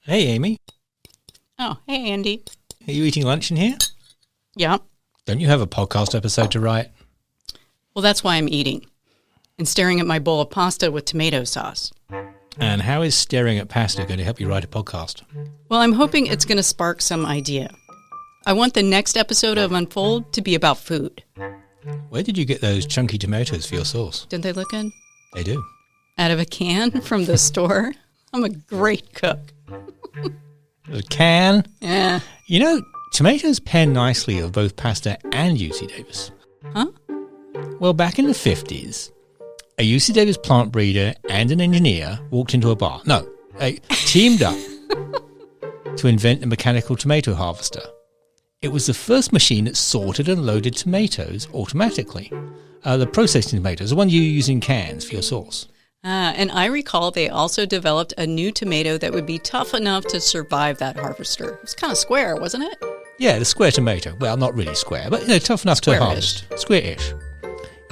Hey, Amy. Oh, hey, Andy. Are you eating lunch in here? Yeah. Don't you have a podcast episode to write? Well, that's why I'm eating and staring at my bowl of pasta with tomato sauce. And how is staring at pasta going to help you write a podcast? Well, I'm hoping it's going to spark some idea. I want the next episode of Unfold to be about food. Where did you get those chunky tomatoes for your sauce? Didn't they look good? They do. Out of a can from the store. I'm a great cook. A can? Yeah. You know, tomatoes pair nicely with both pasta and UC Davis. Huh? Well, back in the 50s, a UC Davis plant breeder and an engineer walked into a bar. No, they teamed up to invent a mechanical tomato harvester. It was the first machine that sorted and loaded tomatoes automatically. The processing tomatoes, the one you use in cans for your sauce. And I recall they also developed a new tomato that would be tough enough to survive that harvester. It was kind of square, wasn't it? Yeah, the square tomato. Well, not really square, but tough enough to harvest. Square-ish.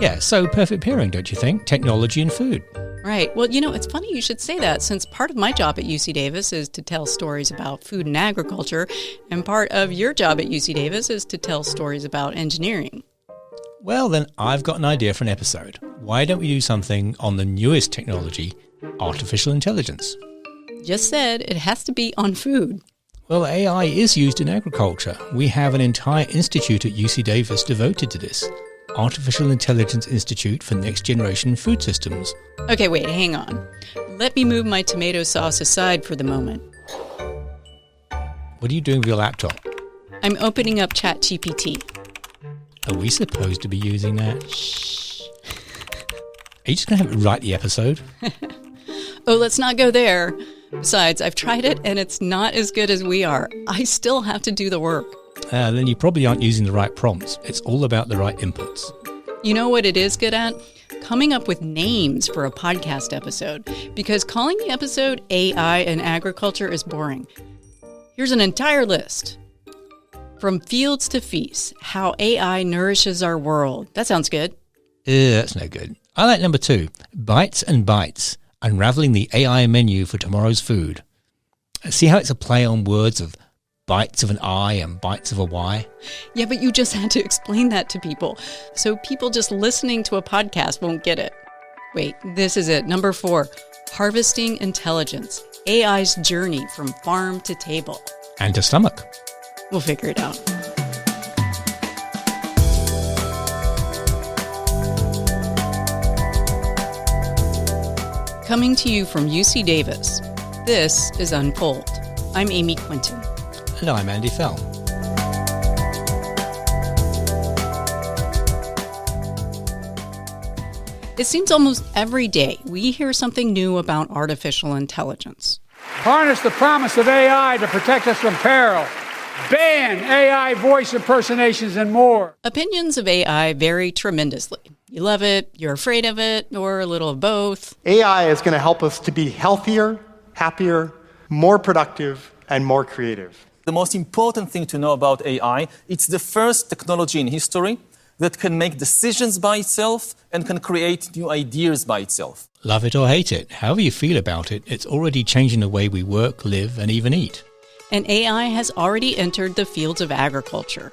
Yeah, so perfect pairing, don't you think? Technology and food. Right. Well, it's funny you should say that, since part of my job at UC Davis is to tell stories about food and agriculture, and part of your job at UC Davis is to tell stories about engineering. Well, then I've got an idea for an episode. Why don't we do something on the newest technology, artificial intelligence? Just said it has to be on food. Well, AI is used in agriculture. We have an entire institute at UC Davis devoted to this. Artificial Intelligence Institute for Next Generation Food Systems. Okay, wait, hang on. Let me move my tomato sauce aside for the moment. What are you doing with your laptop? I'm opening up ChatGPT. Are we supposed to be using that? Shh. Are you just going to have it write the episode? Oh, let's not go there. Besides, I've tried it and it's not as good as we are. I still have to do the work. Then you probably aren't using the right prompts. It's all about the right inputs. You know what it is good at? Coming up with names for a podcast episode. Because calling the episode AI and Agriculture is boring. Here's an entire list. From Fields to Feasts, How AI Nourishes Our World. That sounds good. That's no good. I like number 2, Bites and Bites, Unraveling the AI Menu for Tomorrow's Food. See how it's a play on words of bites of an I and bites of a Y? Yeah, but you just had to explain that to people. So people just listening to a podcast won't get it. Wait, this is it. Number 4, Harvesting Intelligence, AI's journey from farm to table. And to stomach. We'll figure it out. Coming to you from UC Davis, this is Unfold. I'm Amy Quinton. And I'm Andy Fell. It seems almost every day we hear something new about artificial intelligence. Harness the promise of AI to protect us from peril. Ban AI voice impersonations and more. Opinions of AI vary tremendously. You love it, you're afraid of it, or a little of both. AI is going to help us to be healthier, happier, more productive, and more creative. The most important thing to know about AI, it's the first technology in history that can make decisions by itself and can create new ideas by itself. Love it or hate it, however you feel about it, it's already changing the way we work, live, and even eat. And AI has already entered the fields of agriculture.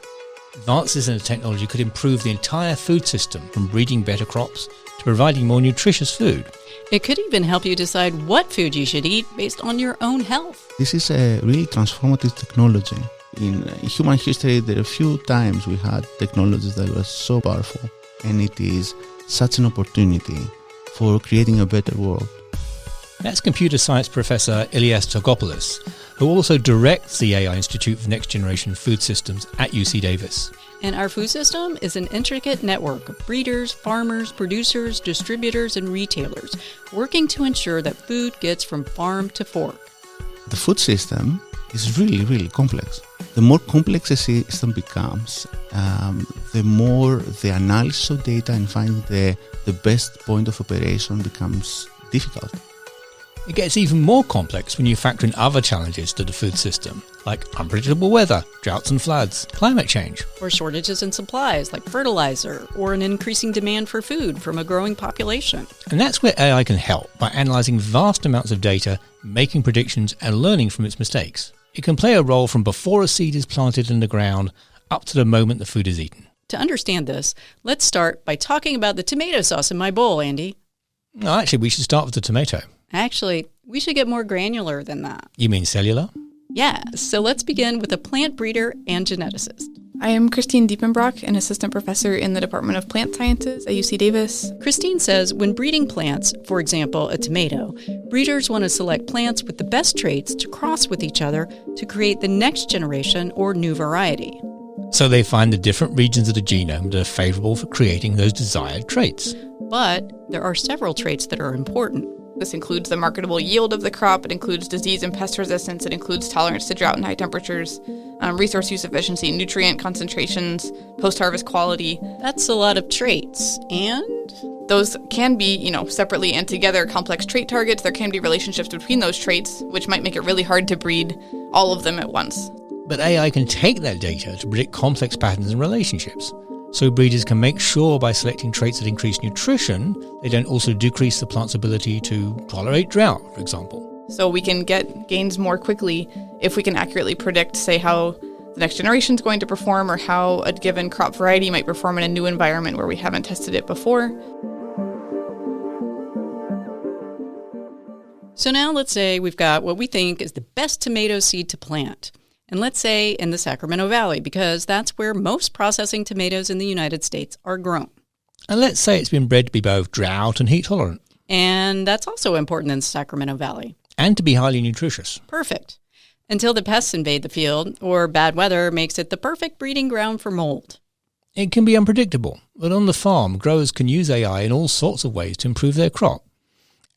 Advances in the technology could improve the entire food system, from breeding better crops to providing more nutritious food. It could even help you decide what food you should eat based on your own health. This is a really transformative technology. In human history, there are a few times we had technologies that were so powerful, and it is such an opportunity for creating a better world. That's computer science professor Ilias Tagkopoulos, who also directs the AI Institute for Next Generation Food Systems at UC Davis. And our food system is an intricate network of breeders, farmers, producers, distributors, and retailers working to ensure that food gets from farm to fork. The food system is really, really complex. The more complex a system becomes, the more the analysis of data and finding the best point of operation becomes difficult. It gets even more complex when you factor in other challenges to the food system, like unpredictable weather, droughts and floods, climate change. Or shortages in supplies like fertilizer, or an increasing demand for food from a growing population. And that's where AI can help by analysing vast amounts of data, making predictions and learning from its mistakes. It can play a role from before a seed is planted in the ground up to the moment the food is eaten. To understand this, let's start by talking about the tomato sauce in my bowl, Andy. No, actually, we should start with the tomato. Actually, we should get more granular than that. You mean cellular? Yeah, so let's begin with a plant breeder and geneticist. I am Christine Diepenbrock, an assistant professor in the Department of Plant Sciences at UC Davis. Christine says when breeding plants, for example, a tomato, breeders want to select plants with the best traits to cross with each other to create the next generation or new variety. So they find the different regions of the genome that are favourable for creating those desired traits. But there are several traits that are important. This includes the marketable yield of the crop, it includes disease and pest resistance, it includes tolerance to drought and high temperatures, resource use efficiency, nutrient concentrations, post-harvest quality. That's a lot of traits. And those can be, separately and together complex trait targets. There can be relationships between those traits, which might make it really hard to breed all of them at once. But AI can take that data to predict complex patterns and relationships. So breeders can make sure by selecting traits that increase nutrition, they don't also decrease the plant's ability to tolerate drought, for example. So we can get gains more quickly if we can accurately predict, say, how the next generation is going to perform or how a given crop variety might perform in a new environment where we haven't tested it before. So now let's say we've got what we think is the best tomato seed to plant. And let's say in the Sacramento Valley, because that's where most processing tomatoes in the United States are grown. And let's say it's been bred to be both drought and heat tolerant. And that's also important in the Sacramento Valley. And to be highly nutritious. Perfect. Until the pests invade the field, or bad weather makes it the perfect breeding ground for mold. It can be unpredictable, but on the farm, growers can use AI in all sorts of ways to improve their crop.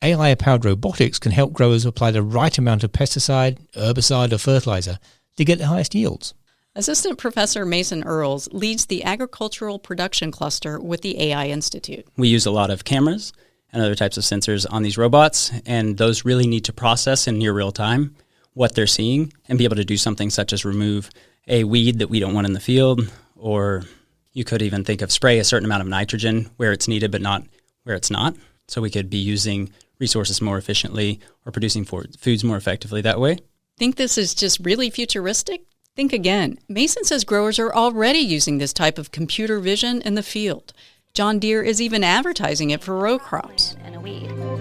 AI-powered robotics can help growers apply the right amount of pesticide, herbicide, or fertilizer to get the highest yields. Assistant Professor Mason Earles leads the Agricultural Production Cluster with the AI Institute. We use a lot of cameras and other types of sensors on these robots, and those really need to process in near real time what they're seeing and be able to do something such as remove a weed that we don't want in the field, or you could even think of spray a certain amount of nitrogen where it's needed but not where it's not. So we could be using resources more efficiently or producing foods more effectively that way. Think this is just really futuristic? Think again. Mason says growers are already using this type of computer vision in the field. John Deere is even advertising it for row crops.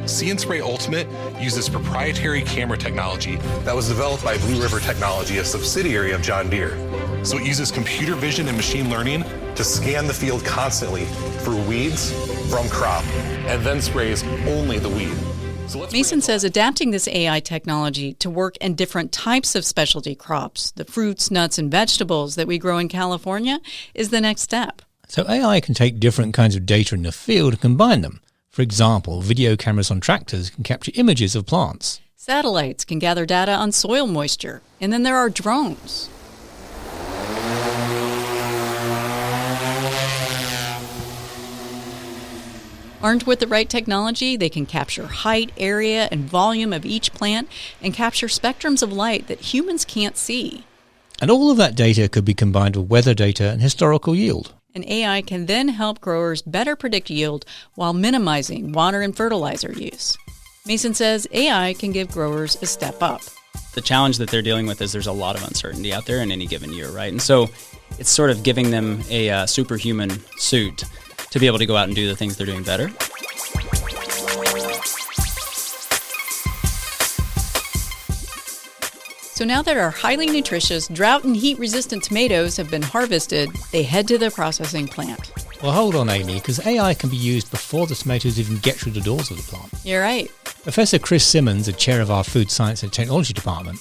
See & Spray Ultimate uses proprietary camera technology that was developed by Blue River Technology, a subsidiary of John Deere. So it uses computer vision and machine learning to scan the field constantly for weeds from crop and then sprays only the weed. Mason says adapting this AI technology to work in different types of specialty crops, the fruits, nuts, and vegetables that we grow in California, is the next step. So AI can take different kinds of data in the field and combine them. For example, video cameras on tractors can capture images of plants. Satellites can gather data on soil moisture. And then there are drones. Armed with the right technology, they can capture height, area, and volume of each plant and capture spectrums of light that humans can't see. And all of that data could be combined with weather data and historical yield. And AI can then help growers better predict yield while minimizing water and fertilizer use. Mason says AI can give growers a step up. The challenge that they're dealing with is there's a lot of uncertainty out there in any given year, right? And so it's sort of giving them a superhuman suit to be able to go out and do the things they're doing better. So now that our highly nutritious, drought and heat-resistant tomatoes have been harvested, they head to their processing plant. Well, hold on, Amy, because AI can be used before the tomatoes even get through the doors of the plant. You're right. Professor Chris Simmons, the chair of our Food Science and Technology Department,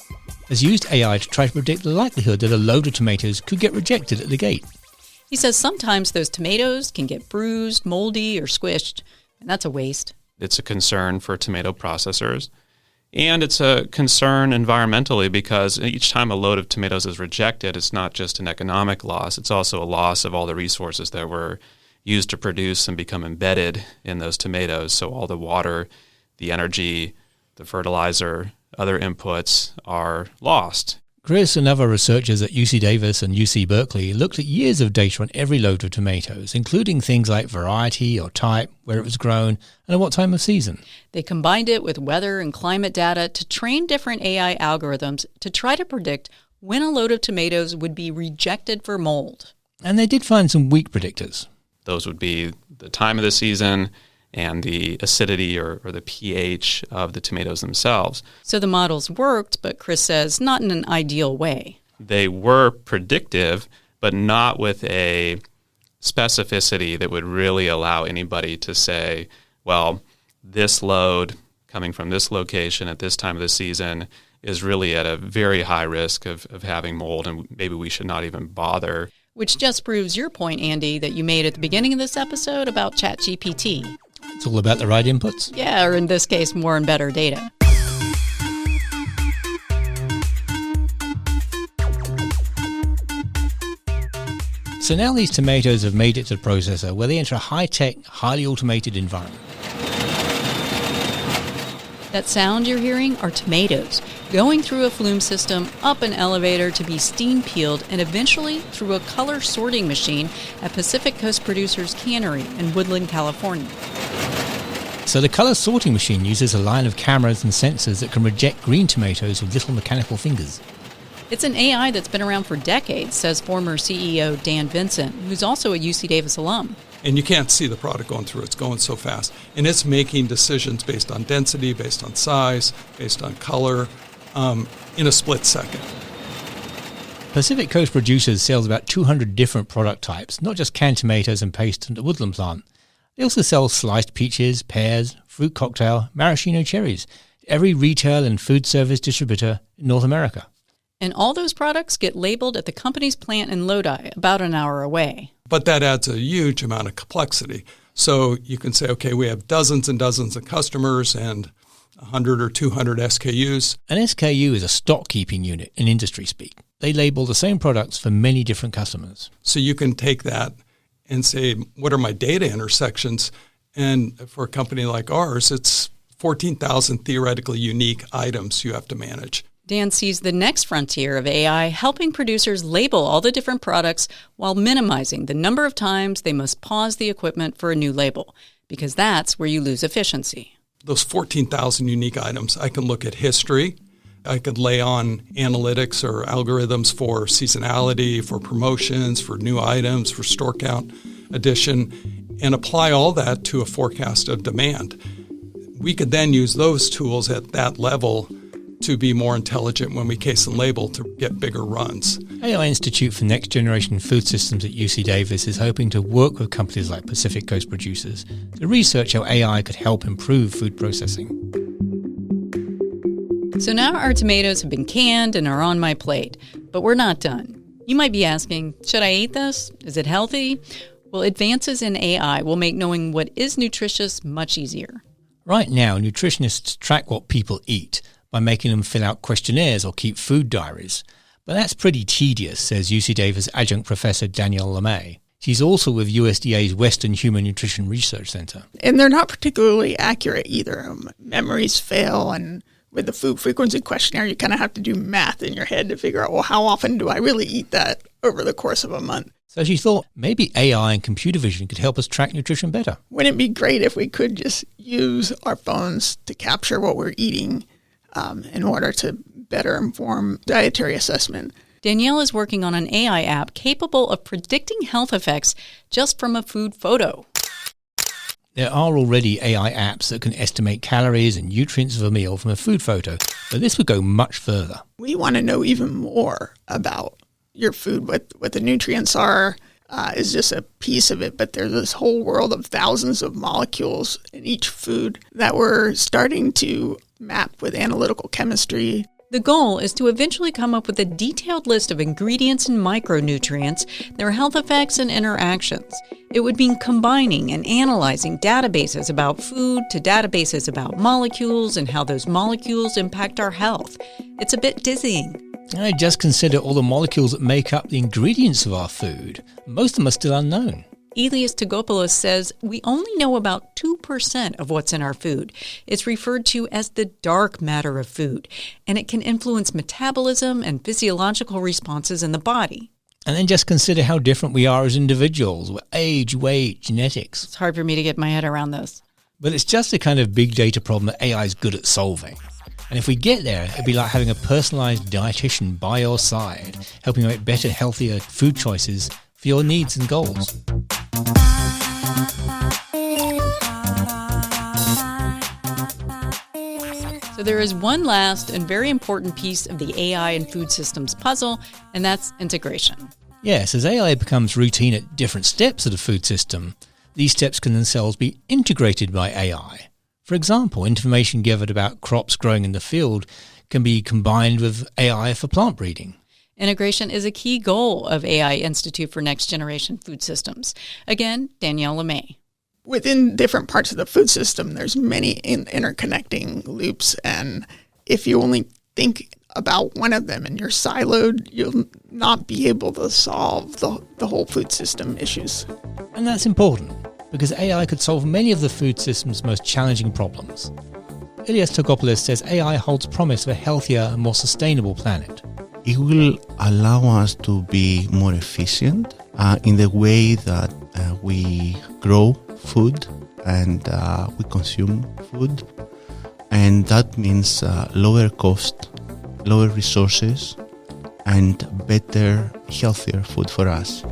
has used AI to try to predict the likelihood that a load of tomatoes could get rejected at the gate. He says sometimes those tomatoes can get bruised, moldy, or squished, and that's a waste. It's a concern for tomato processors. And it's a concern environmentally because each time a load of tomatoes is rejected, it's not just an economic loss, it's also a loss of all the resources that were used to produce and become embedded in those tomatoes. So all the water, the energy, the fertilizer, other inputs are lost. Chris and other researchers at UC Davis and UC Berkeley looked at years of data on every load of tomatoes, including things like variety or type, where it was grown, and at what time of season. They combined it with weather and climate data to train different AI algorithms to try to predict when a load of tomatoes would be rejected for mold. And they did find some weak predictors. Those would be the time of the season and the acidity or the pH of the tomatoes themselves. So the models worked, but Chris says not in an ideal way. They were predictive, but not with a specificity that would really allow anybody to say, well, this load coming from this location at this time of the season is really at a very high risk of having mold, and maybe we should not even bother. Which just proves your point, Andy, that you made at the beginning of this episode about ChatGPT. It's all about the right inputs. Yeah, or in this case, more and better data. So now these tomatoes have made it to the processor where they enter a high-tech, highly automated environment. That sound you're hearing are tomatoes going through a flume system, up an elevator to be steam peeled, and eventually through a color sorting machine at Pacific Coast Producers Cannery in Woodland, California. So the color sorting machine uses a line of cameras and sensors that can reject green tomatoes with little mechanical fingers. It's an AI that's been around for decades, says former CEO Dan Vincent, who's also a UC Davis alum. And you can't see the product going through. It's going so fast. And it's making decisions based on density, based on size, based on color, in a split second. Pacific Coast Producers sells about 200 different product types, not just canned tomatoes and paste at the Woodland plant. They also sell sliced peaches, pears, fruit cocktail, maraschino cherries, to every retail and food service distributor in North America. And all those products get labeled at the company's plant in Lodi, about an hour away. But that adds a huge amount of complexity. So you can say, okay, we have dozens and dozens of customers and 100 or 200 SKUs. An SKU is a stock keeping unit in industry speak. They label the same products for many different customers. So you can take that and say, what are my data intersections? And for a company like ours, it's 14,000 theoretically unique items you have to manage. Dan sees the next frontier of AI helping producers label all the different products while minimizing the number of times they must pause the equipment for a new label, because that's where you lose efficiency. Those 14,000 unique items, I can look at history. I could lay on analytics or algorithms for seasonality, for promotions, for new items, for store count addition, and apply all that to a forecast of demand. We could then use those tools at that level to be more intelligent when we case and label to get bigger runs. AI Institute for Next Generation Food Systems at UC Davis is hoping to work with companies like Pacific Coast Producers to research how AI could help improve food processing. So now our tomatoes have been canned and are on my plate, but we're not done. You might be asking, should I eat this? Is it healthy? Well, advances in AI will make knowing what is nutritious much easier. Right now, nutritionists track what people eat by making them fill out questionnaires or keep food diaries. But that's pretty tedious, says UC Davis adjunct professor Danielle LeMay. She's also with USDA's Western Human Nutrition Research Center. And they're not particularly accurate either. Memories fail, and with the food frequency questionnaire, you kind of have to do math in your head to figure out, well, how often do I really eat that over the course of a month? So she thought maybe AI and computer vision could help us track nutrition better. Wouldn't it be great if we could just use our phones to capture what we're eating in order to better inform dietary assessment? Danielle is working on an AI app capable of predicting health effects just from a food photo. There are already AI apps that can estimate calories and nutrients of a meal from a food photo, but this would go much further. We want to know even more about your food. What the nutrients are is just a piece of it, but there's this whole world of thousands of molecules in each food that we're starting to map with analytical chemistry. The goal is to eventually come up with a detailed list of ingredients and micronutrients, their health effects and interactions. It would mean combining and analyzing databases about food to databases about molecules and how those molecules impact our health. It's a bit dizzying. I just consider all the molecules that make up the ingredients of our food. Most of them are still unknown. Ilias Tagkopoulos says we only know about 2% of what's in our food. It's referred to as the dark matter of food, and it can influence metabolism and physiological responses in the body. And then just consider how different we are as individuals, with age, weight, genetics. It's hard for me to get my head around this. But it's just a kind of big data problem that AI is good at solving. And if we get there, it'd be like having a personalized dietitian by your side, helping you make better, healthier food choices for your needs and goals. So there is one last and very important piece of the AI and food systems puzzle, and that's integration. Yes, as AI becomes routine at different steps of the food system, these steps can themselves be integrated by AI. For example, information gathered about crops growing in the field can be combined with AI for plant breeding. Integration is a key goal of AI Institute for Next Generation Food Systems. Again, Danielle LeMay. Within different parts of the food system, there's many interconnecting loops, and if you only think about one of them and you're siloed, you'll not be able to solve the whole food system issues. And that's important, because AI could solve many of the food system's most challenging problems. Ilias Tagkopoulos says AI holds promise of a healthier and more sustainable planet. It will allow us to be more efficient in the way that we grow food and we consume food. And that means lower cost, lower resources, and better, healthier food for us.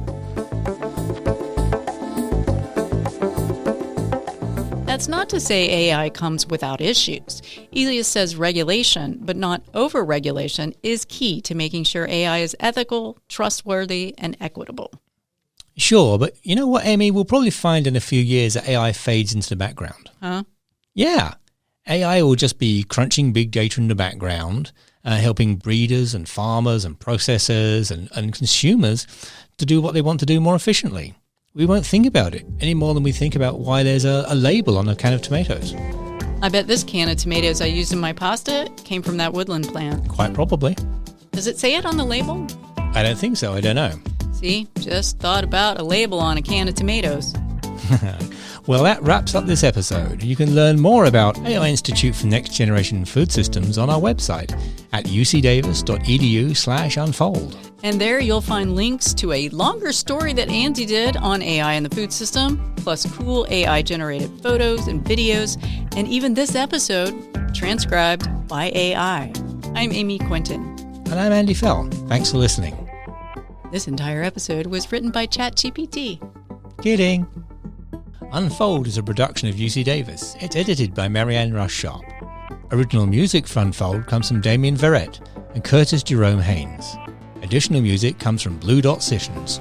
That's not to say AI comes without issues. Ilias says regulation, but not over-regulation, is key to making sure AI is ethical, trustworthy, and equitable. Sure, but you know what, Amy? We'll probably find in a few years that AI fades into the background. Huh? Yeah. AI will just be crunching big data in the background, helping breeders and farmers and processors and consumers to do what they want to do more efficiently. We won't think about it any more than we think about why there's a label on a can of tomatoes. I bet this can of tomatoes I used in my pasta came from that woodland plant. Quite probably. Does it say it on the label? I don't think so. I don't know. See, just thought about a label on a can of tomatoes. Well, that wraps up this episode. You can learn more about AI Institute for Next Generation Food Systems on our website at ucdavis.edu/unfold. And there you'll find links to a longer story that Andy did on AI in the food system, plus cool AI-generated photos and videos, and even this episode transcribed by AI. I'm Amy Quinton. And I'm Andy Fell. Thanks for listening. This entire episode was written by ChatGPT. Kidding. Unfold is a production of UC Davis. It's edited by Marianne Rush Sharp. Original music for Unfold comes from Damien Verrett and Curtis Jerome Haynes. Additional music comes from Blue Dot Sessions.